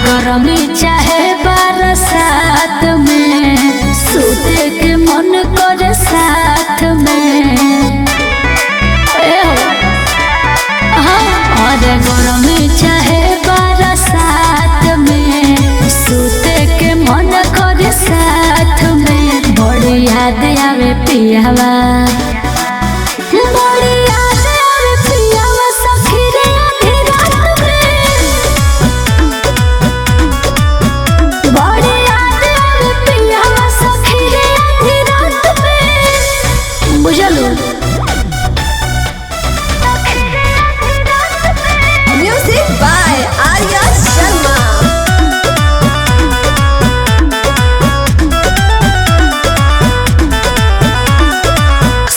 गरमी चाहे बरसात में सूते के मन करे साथ में। अरे गरमी चाहे बरसात में सूते के मन करे साथ में। बड़ी याद आवे पियावा, बड़ी याद आवे पियावा सखी रे आधी रात में। बड़ी याद आवे पियावा सखी रे आधी रात में। बुझलू Music by Arya Sharma.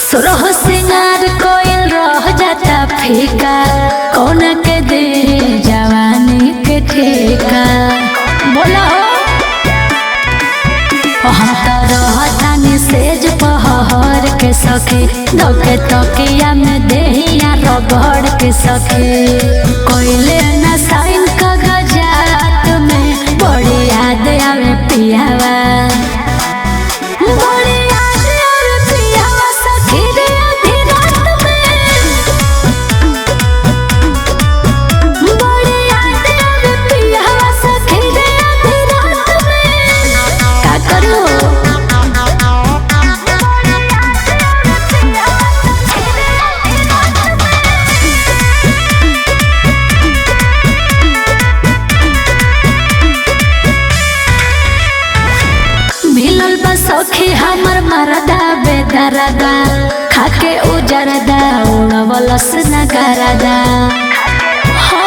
सुरह सिंगार कोयल रह जाता फीका, कौन के दे जवानी के ठेका। बोलो हम तो रहतानी सेज पहर के सखी, धोके तकिया में देहिया रगड़ के सखी। कोयले न साइन कागजात में बड़ी याद आवे पियावा, बड़ी याद आवे पियावा सखी रे आधी रात में। बड़ी याद आवे पियावा सखी रे आधी रात में। का करू मिलल बा सखी हमर मरदा बेदरदा, खाके उजरदा उड़वलस नगरदा। हो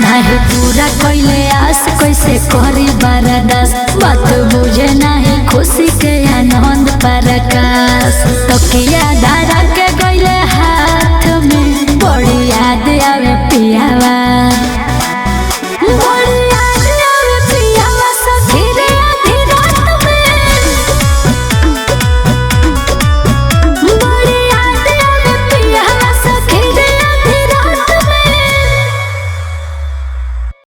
नहीं पूरा कोइले आस कैसे करी बरदास, बात बुझे नहीं खुशी के आनंद परकाश। तकिया धारा के गइले हाथ में बड़ी याद आवे पियावा।